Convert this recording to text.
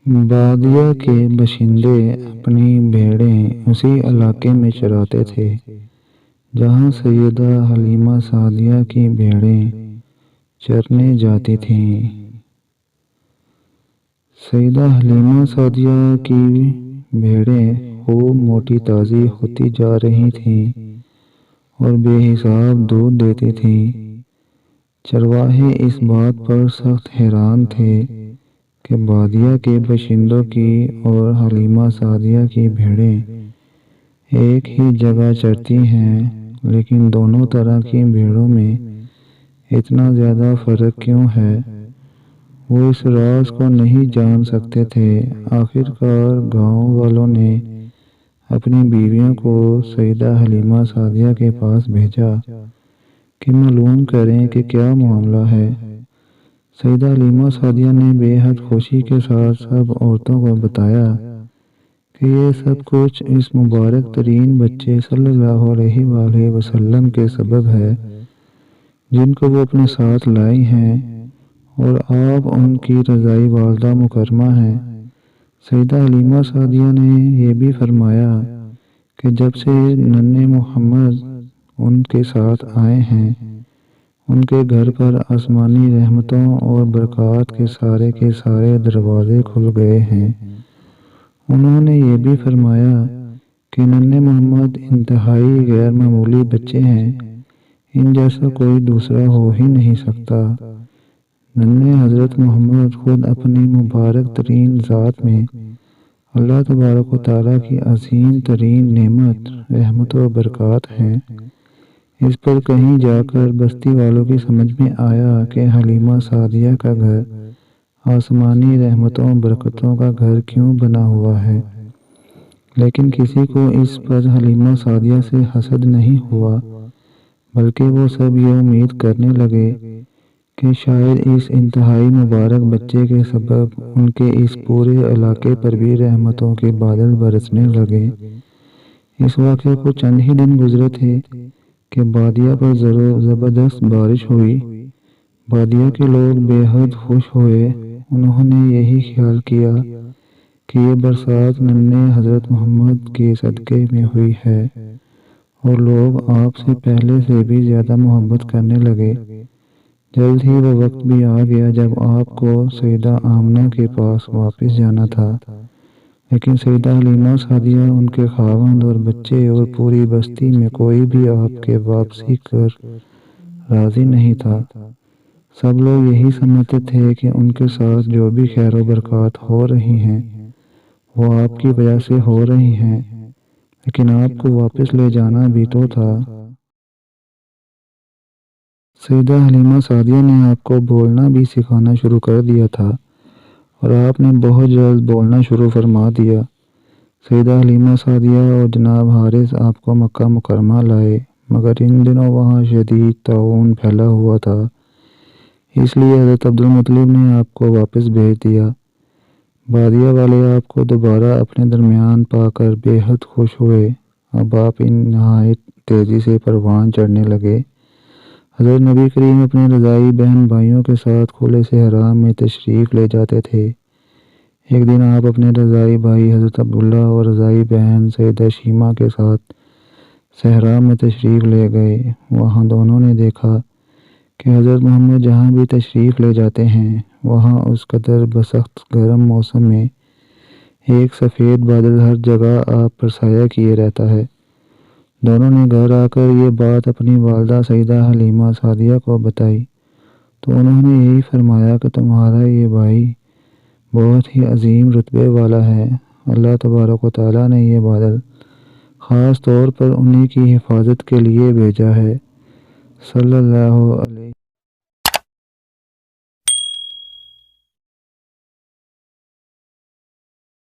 بادیہ کے باشندے اپنی بھیڑیں اسی علاقے میں چراتے تھے جہاں سیدہ حلیمہ سعدیہ کی بھیڑیں چرنے جاتی تھیں۔ سیدہ حلیمہ سعدیہ کی بھیڑیں خوب موٹی تازی ہوتی جا رہی تھیں اور بے حساب دودھ دیتی تھیں۔ چرواہے اس بات پر سخت حیران تھے کہ بادیہ کے باشندوں کی اور حلیمہ سعدیہ کی بھیڑیں ایک ہی جگہ چرتی ہیں، لیکن دونوں طرح کی بھیڑوں میں اتنا زیادہ فرق کیوں ہے؟ وہ اس راز کو نہیں جان سکتے تھے۔ آخر کار گاؤں والوں نے اپنی بیویوں کو سیدہ حلیمہ سعدیہ کے پاس بھیجا کہ معلوم کریں کہ کیا معاملہ ہے۔ سیدہ حلیمہ سعدیہ نے بے حد خوشی کے ساتھ سب عورتوں کو بتایا کہ یہ سب کچھ اس مبارک ترین بچے صلی اللہ علیہ وآلہ وسلم کے سبب ہے جن کو وہ اپنے ساتھ لائی ہیں، اور آپ ان کی رضائی والدہ مکرمہ ہیں۔ سیدہ حلیمہ سعدیہ نے یہ بھی فرمایا کہ جب سے ننھے محمد ان کے ساتھ آئے ہیں، ان کے گھر پر آسمانی رحمتوں اور برکات کے سارے دروازے کھل گئے ہیں۔ انہوں نے یہ بھی فرمایا کہ ننھے محمد انتہائی غیر معمولی بچے ہیں، ان جیسا کوئی دوسرا ہو ہی نہیں سکتا۔ ننھے حضرت محمد خود اپنی مبارک ترین ذات میں اللہ تبارک و تعالیٰ کی عظیم ترین نعمت، رحمت و برکات ہیں۔ اس پر کہیں جا کر بستی والوں کی سمجھ میں آیا کہ حلیمہ سعدیہ کا گھر آسمانی رحمتوں و برکتوں کا گھر کیوں بنا ہوا ہے، لیکن کسی کو اس پر حلیمہ سعدیہ سے حسد نہیں ہوا، بلکہ وہ سب یہ امید کرنے لگے کہ شاید اس انتہائی مبارک بچے کے سبب ان کے اس پورے علاقے پر بھی رحمتوں کے بادل برسنے لگے۔ اس واقعے کو چند ہی دن گزرے تھے کہ بادیہ پر زبردست بارش ہوئی۔ بادیہ کے لوگ بے حد خوش ہوئے۔ انہوں نے یہی خیال کیا کہ یہ برسات ننھے حضرت محمد کے صدقے میں ہوئی ہے، اور لوگ آپ سے پہلے سے بھی زیادہ محبت کرنے لگے۔ جلد ہی وہ وقت بھی آ گیا جب آپ کو سیدہ آمنہ کے پاس واپس جانا تھا، لیکن سیدہ حلیمہ سعدیہ، ان کے خاوند اور بچے اور پوری بستی میں کوئی بھی آپ کے واپسی کر راضی نہیں تھا۔ سب لوگ یہی سمجھتے تھے کہ ان کے ساتھ جو بھی خیر و برکات ہو رہی ہیں وہ آپ کی وجہ سے ہو رہی ہیں، لیکن آپ کو واپس لے جانا بھی تو تھا۔ سیدہ حلیمہ سعدیہ نے آپ کو بولنا بھی سکھانا شروع کر دیا تھا، اور آپ نے بہت جلد بولنا شروع فرما دیا۔ سیدہ حلیمہ سعدیہ اور جناب حارث آپ کو مکہ مکرمہ لائے، مگر ان دنوں وہاں شدید طاعون پھیلا ہوا تھا، اس لیے حضرت عبدالمطلب نے آپ کو واپس بھیج دیا۔ بادیہ والے آپ کو دوبارہ اپنے درمیان پا کر بے حد خوش ہوئے۔ اب آپ نہایت تیزی سے پروان چڑھنے لگے۔ حضرت نبی کریم اپنے رضائی بہن بھائیوں کے ساتھ کھلے صحرا میں تشریف لے جاتے تھے۔ ایک دن آپ اپنے رضائی بھائی حضرت عبداللہ اور رضائی بہن سیدہ شیمہ کے ساتھ صحرا میں تشریف لے گئے۔ وہاں دونوں نے دیکھا کہ حضرت محمد جہاں بھی تشریف لے جاتے ہیں وہاں اس قدر بسخت گرم موسم میں ایک سفید بادل ہر جگہ آپ پر سایہ کیے رہتا ہے۔ دونوں نے گھر آ کر یہ بات اپنی والدہ سیدہ حلیمہ سعدیہ کو بتائی تو انہوں نے یہی فرمایا کہ تمہارا یہ بھائی بہت ہی عظیم رتبے والا ہے۔ اللہ تبارک و تعالیٰ نے یہ بادل خاص طور پر انہی کی حفاظت کے لیے بھیجا ہے۔ صلی اللہ علیہ